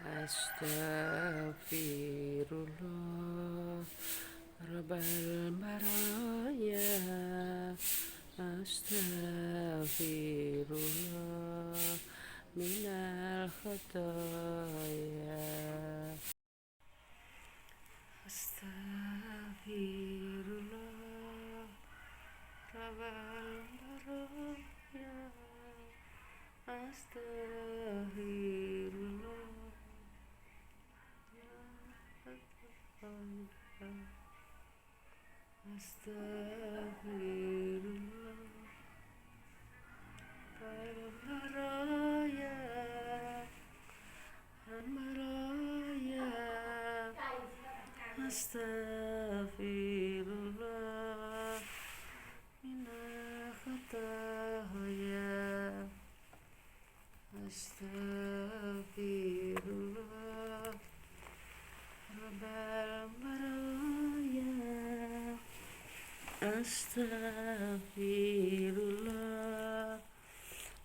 Astaghfirullah Rabbal baraya. Astaghfirullah minal khataya. Astaghfirullah Rabbal baraya. Astaghfirullah. Astaghfirullah Maraya Maraya. Astaghfirullah minal khataya. Astaghfirullah Rabbal baraya. Astaghfirullah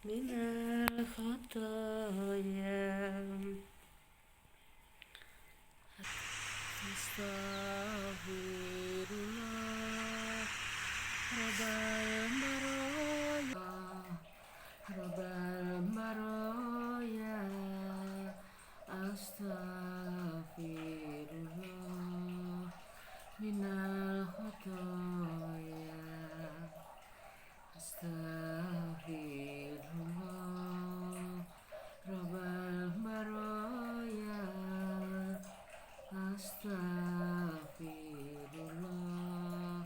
minal khataya. Astaghfirullah Rabbal baraya. Rabbal baraya. Astaghfirullah minal khataya. Astaghfirullah Rabbal baraya. Astaghfirullah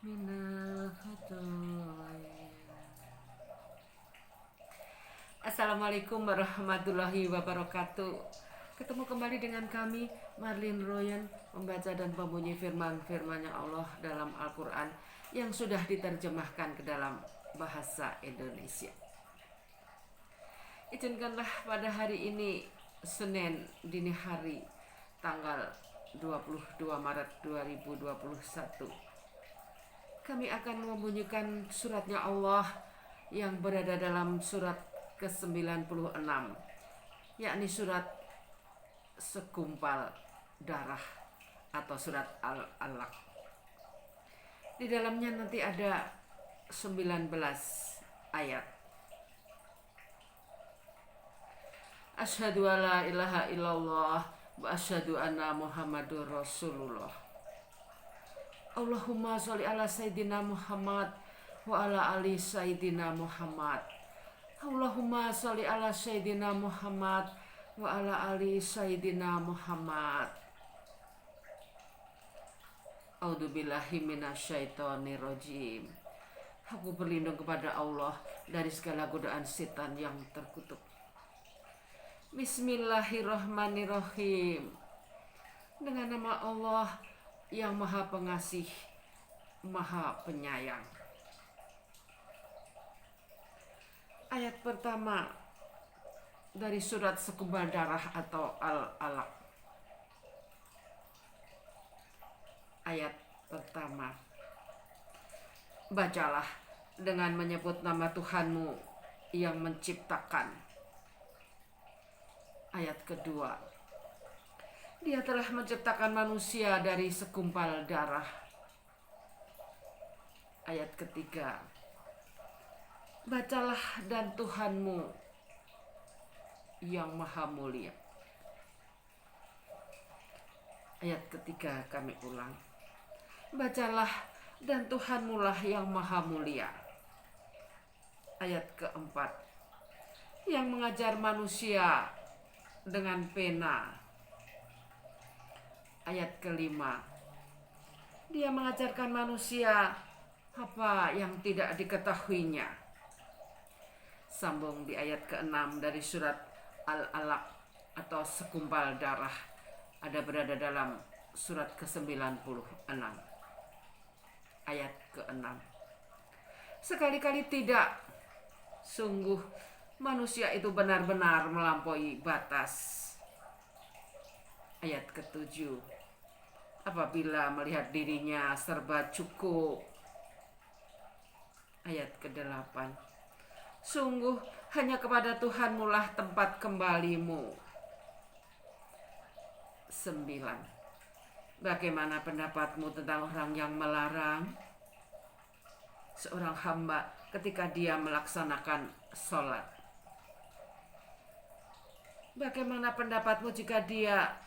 minal khataya. Assalamualaikum warahmatullahi wabarakatuh. Ketemu kembali dengan kami, Marlin Royan, membaca dan membunyi firman-firman-Nya Allah dalam Al-Quran yang sudah diterjemahkan ke dalam bahasa Indonesia. Izinkanlah pada hari ini, Senin dini hari, tanggal 22 Maret 2021, kami akan membunyikan suratnya Allah yang berada dalam surat ke-96, yakni surat segumpal darah atau surat Al-Alaq. Di dalamnya nanti ada 19 ayat. Asyhadu alla ilaha illallah wa asyhadu anna Muhammadur Rasulullah. Allahumma sholli ala sayyidina Muhammad wa ala ali sayyidina Muhammad. Allahumma sholli ala sayyidina Muhammad wa ala ali sayyidina Muhammad. A'udzubillahi minasyaitonir rajim. Aku berlindung kepada Allah dari segala godaan setan yang terkutuk. Bismillahirrahmanirrahim. Dengan nama Allah yang Maha Pengasih, Maha Penyayang. Ayat pertama dari surat segumpal darah atau Al-Alaq. Ayat pertama. Bacalah dengan menyebut nama Tuhanmu yang menciptakan. Ayat kedua. Dia telah menciptakan manusia dari segumpal darah. Ayat ketiga. Bacalah dan Tuhanmu yang maha mulia. Ayat ketiga kami ulang. Bacalah dan Tuhanmu lah yang maha mulia. Ayat keempat. Yang mengajar manusia dengan pena. Ayat kelima. Dia mengajarkan manusia apa yang tidak diketahuinya. Sambung di ayat ke-6 dari surat Al-Alaq atau segumpal darah, ada berada dalam surat ke-96 ayat ke-6. Sekali-kali tidak, sungguh manusia itu benar-benar melampaui batas. Ayat ke-7. Apabila melihat dirinya serba cukup. Ayat ke-8. Sungguh hanya kepada Tuhanmu lah tempat kembalimu. 9. Bagaimana pendapatmu tentang orang yang melarang seorang hamba ketika dia melaksanakan sholat? Bagaimana pendapatmu jika dia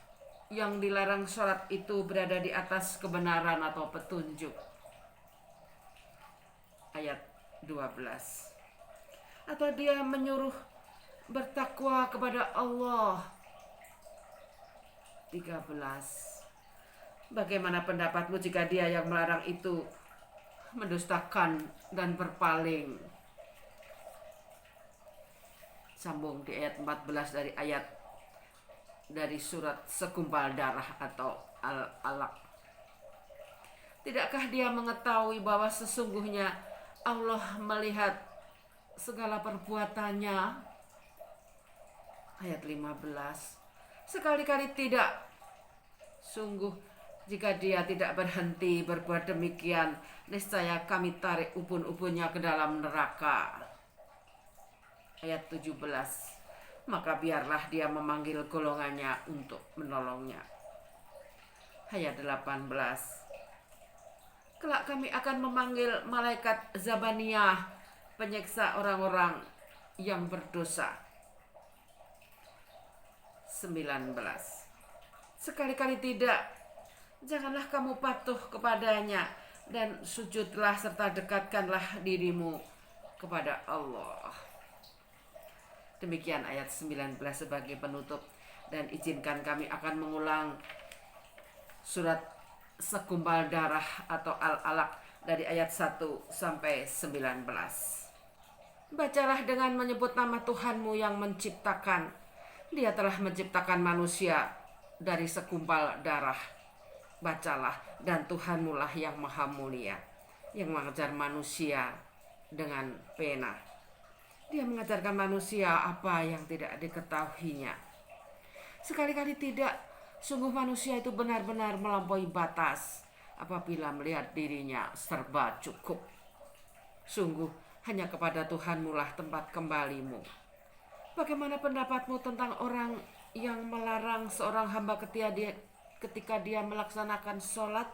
yang dilarang sholat itu berada di atas kebenaran atau petunjuk? Ayat 12. Atau dia menyuruh bertakwa kepada Allah? 13. Bagaimana pendapatmu jika dia yang melarang itu mendustakan dan berpaling? Sambung di ayat 14 dari surat Segumpal Darah atau Al-Alaq. Tidakkah dia mengetahui bahwa sesungguhnya Allah melihat segala perbuatannya? Ayat 15. Sekali-kali tidak. Sungguh jika dia tidak berhenti berbuat demikian, niscaya kami tarik ubun-ubunnya ke dalam neraka. Ayat 17. Maka biarlah dia memanggil golongannya untuk menolongnya. Ayat 18. Kelak kami akan memanggil malaikat Zabaniyah, penyiksa orang-orang yang berdosa. 19. Sekali-kali tidak, janganlah kamu patuh kepadanya dan sujudlah serta dekatkanlah dirimu kepada Allah. Demikian ayat 19 sebagai penutup, dan izinkan kami akan mengulang surat Segumpal Darah atau Al-Alaq dari ayat 1 sampai 19. Bacalah dengan menyebut nama Tuhanmu yang menciptakan. Dia telah menciptakan manusia dari segumpal darah. Bacalah, dan Tuhanmu lah yang maha mulia, yang mengajar manusia dengan pena. Dia mengajarkan manusia apa yang tidak diketahuinya. Sekali-kali tidak, sungguh manusia itu benar-benar melampaui batas apabila melihat dirinya serba cukup. Sungguh hanya kepada Tuhanmu lah tempat kembalimu. Bagaimana pendapatmu tentang orang yang melarang seorang hamba ketika dia melaksanakan sholat?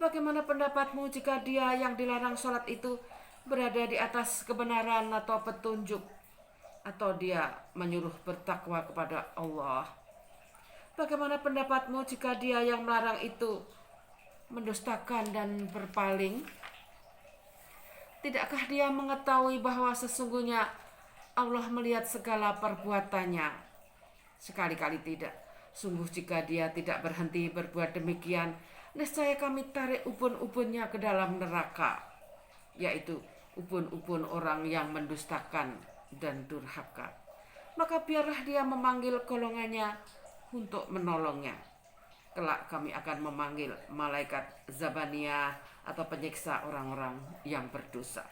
Bagaimana pendapatmu jika dia yang dilarang sholat itu berada di atas kebenaran atau petunjuk? Atau dia menyuruh bertakwa kepada Allah? Bagaimana pendapatmu jika dia yang melarang itu mendustakan dan berpaling? Tidakkah dia mengetahui bahwa sesungguhnya Allah melihat segala perbuatannya? Sekali-kali tidak. Sungguh jika dia tidak berhenti berbuat demikian, niscaya kami tarik ubun-ubunnya ke dalam neraka, yaitu ubun-ubun orang yang mendustakan dan durhaka. Maka biarlah dia memanggil golongannya untuk menolongnya. Kelak kami akan memanggil malaikat Zabaniyah atau penyiksa orang-orang yang berdosa.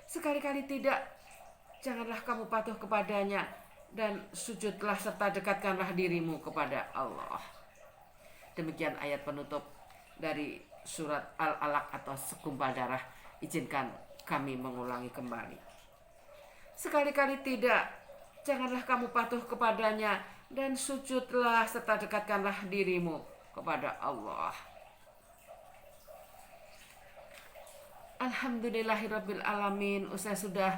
Sekali-kali tidak, janganlah kamu patuh kepadanya dan sujudlah serta dekatkanlah dirimu kepada Allah. Demikian ayat penutup dari surat Al-Alaq atau Segumpal Darah. Izinkan kami mengulangi kembali. Sekali-kali tidak, janganlah kamu patuh kepadanya dan sujudlah serta dekatkanlah dirimu kepada Allah. Alhamdulillahirabbil alamin. Usai sudah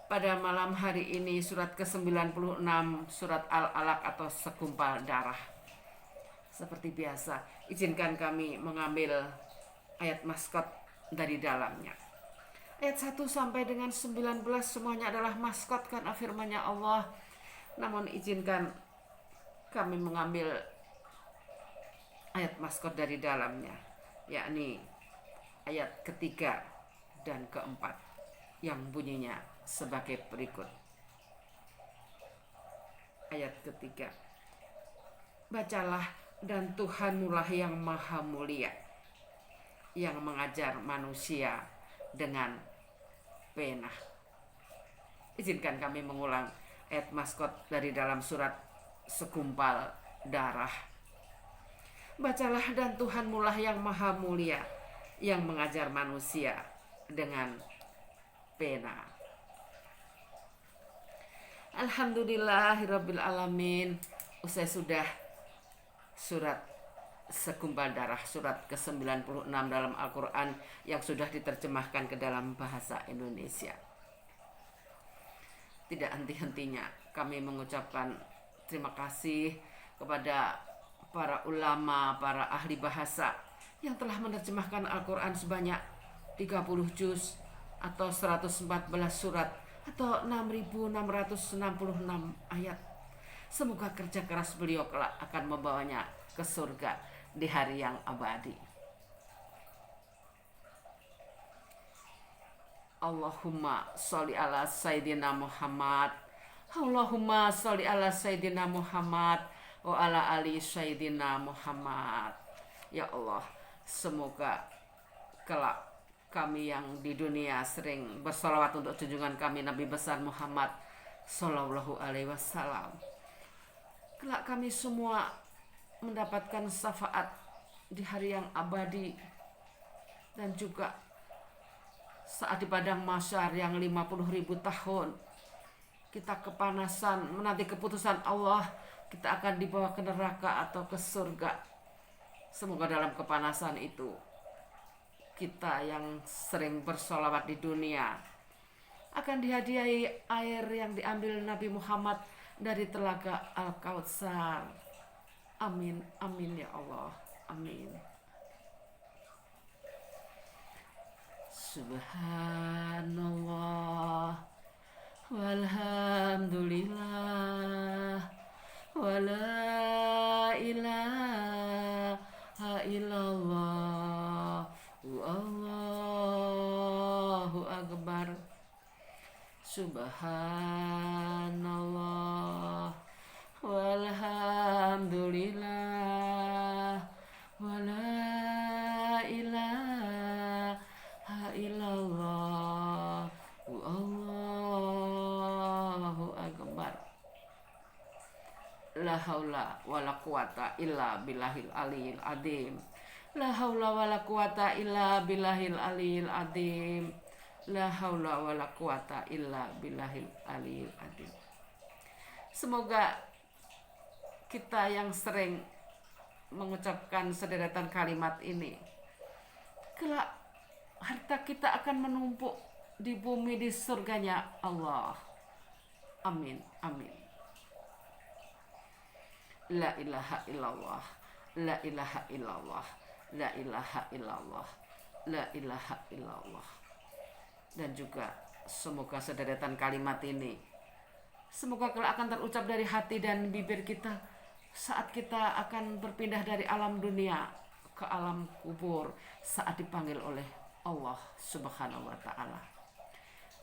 pada malam hari ini surat ke-96 surat Al-Alaq atau Segumpal Darah. Seperti biasa, izinkan kami mengambil ayat maskot dari dalamnya. Ayat 1 sampai dengan 19 semuanya adalah maskot karena firman-Nya Allah. Namun izinkan kami mengambil ayat maskot dari dalamnya, yakni ayat ketiga dan keempat, yang bunyinya sebagai berikut. Ayat ketiga. Bacalah, dan Tuhanmu lah yang maha mulia, yang mengajar manusia dengan pena. Izinkan kami mengulang ayat maskot dari dalam surat Segumpal Darah. Bacalah, dan Tuhanmu lah yang maha mulia, yang mengajar manusia dengan pena. Alhamdulillahirabbil alamin. Usai sudah surat segumpal darah, surat ke-96 dalam Al-Quran yang sudah diterjemahkan ke dalam bahasa Indonesia. Tidak henti-hentinya kami mengucapkan terima kasih kepada para ulama, para ahli bahasa yang telah menerjemahkan Al-Quran sebanyak 30 juz atau 114 surat atau 6.666 ayat. Semoga kerja keras beliau kelak akan membawanya ke surga di hari yang abadi. Allahumma sholli ala Sayyidina Muhammad. Allahumma sholli ala Sayyidina Muhammad wa ala ali Sayyidina Muhammad. Ya Allah, semoga kelak kami yang di dunia sering bersolawat untuk junjungan kami Nabi besar Muhammad Sallallahu Alaihi Wasallam, kelak kami semua mendapatkan syafaat di hari yang abadi, dan juga saat di padang mahsyar yang 50.000 tahun kita kepanasan menanti keputusan Allah, kita akan dibawa ke neraka atau ke surga. Semoga dalam kepanasan itu kita yang sering bersolawat di dunia akan dihadiahi air yang diambil Nabi Muhammad dari telaga Al-Kautsar. Amin, amin ya Allah, amin. Subhanallah walhamdulillah wala ilaha illallah Allahu akbar. Subhanallah walhamdulillah wala ilaha illallah Allahu akbar. La haula wala quwata illa billahil aliyil azim. La haula wala quwata illa billahil aliyil azim. La haula wala quwata illa billahil aliyil azim. Semoga kita yang sering mengucapkan sederetan kalimat ini, kelak harta kita akan menumpuk di bumi di surganya Allah. Amin, amin. La ilaha illallah, la ilaha illallah, la ilaha illallah, la ilaha illallah. Dan juga semoga sederetan kalimat ini, semoga kelak akan terucap dari hati dan bibir kita saat kita akan berpindah dari alam dunia ke alam kubur saat dipanggil oleh Allah Subhanahu wa ta'ala.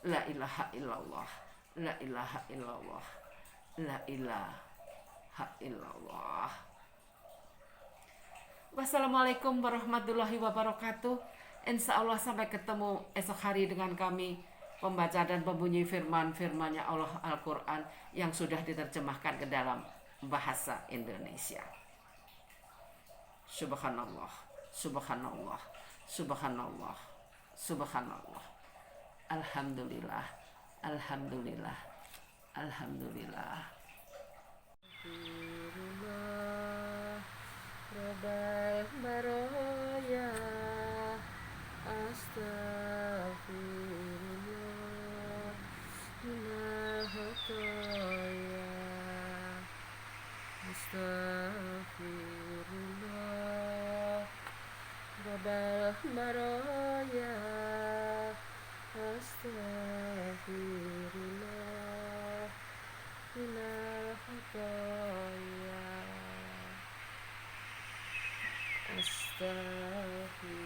La ilaha illallah, la ilaha illallah, la ilaha illallah. Wassalamualaikum warahmatullahi wabarakatuh. Insya Allah sampai ketemu esok hari dengan kami, pembaca dan pembunyi firman-firmannya Allah Al-Quran yang sudah diterjemahkan ke dalam bahasa Indonesia. Subhanallah, subhanallah, subhanallah, subhanallah. Alhamdulillah, alhamdulillah, alhamdulillah. Rabbal baroya, astaghfirullah, minal khotoya, astaghfirullah. Rabbal baroya, astaghfirullah, minal khotoya, astaghfirullah.